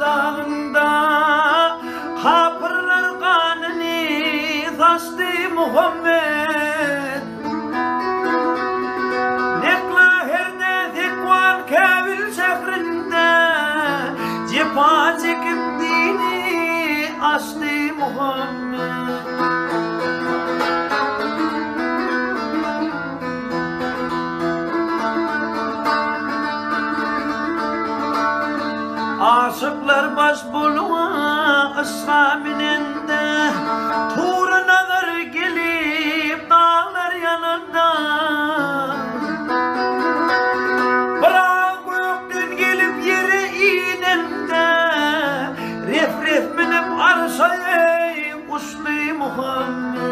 dağında kapırlar kanını taştı Muhammed. Neklahirde Zekvan Kabil şehrinde cepa çekip dini açtı Muhammed. Aşıklar baş bulma ısra minende Tuğra nazar gelip dağlar yanında. Bırak gökten gelip yere inende Ref ref minip arşaya uçtu Muhammed.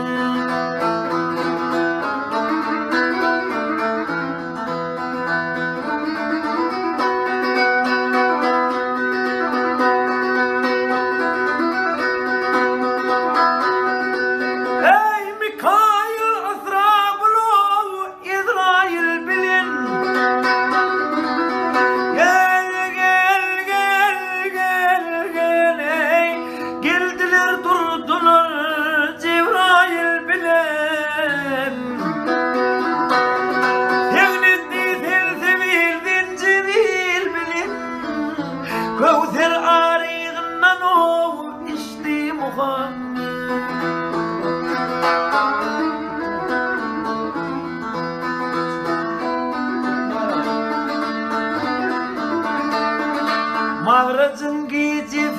Kevser arığından o içti Muhammed. Mağracın gece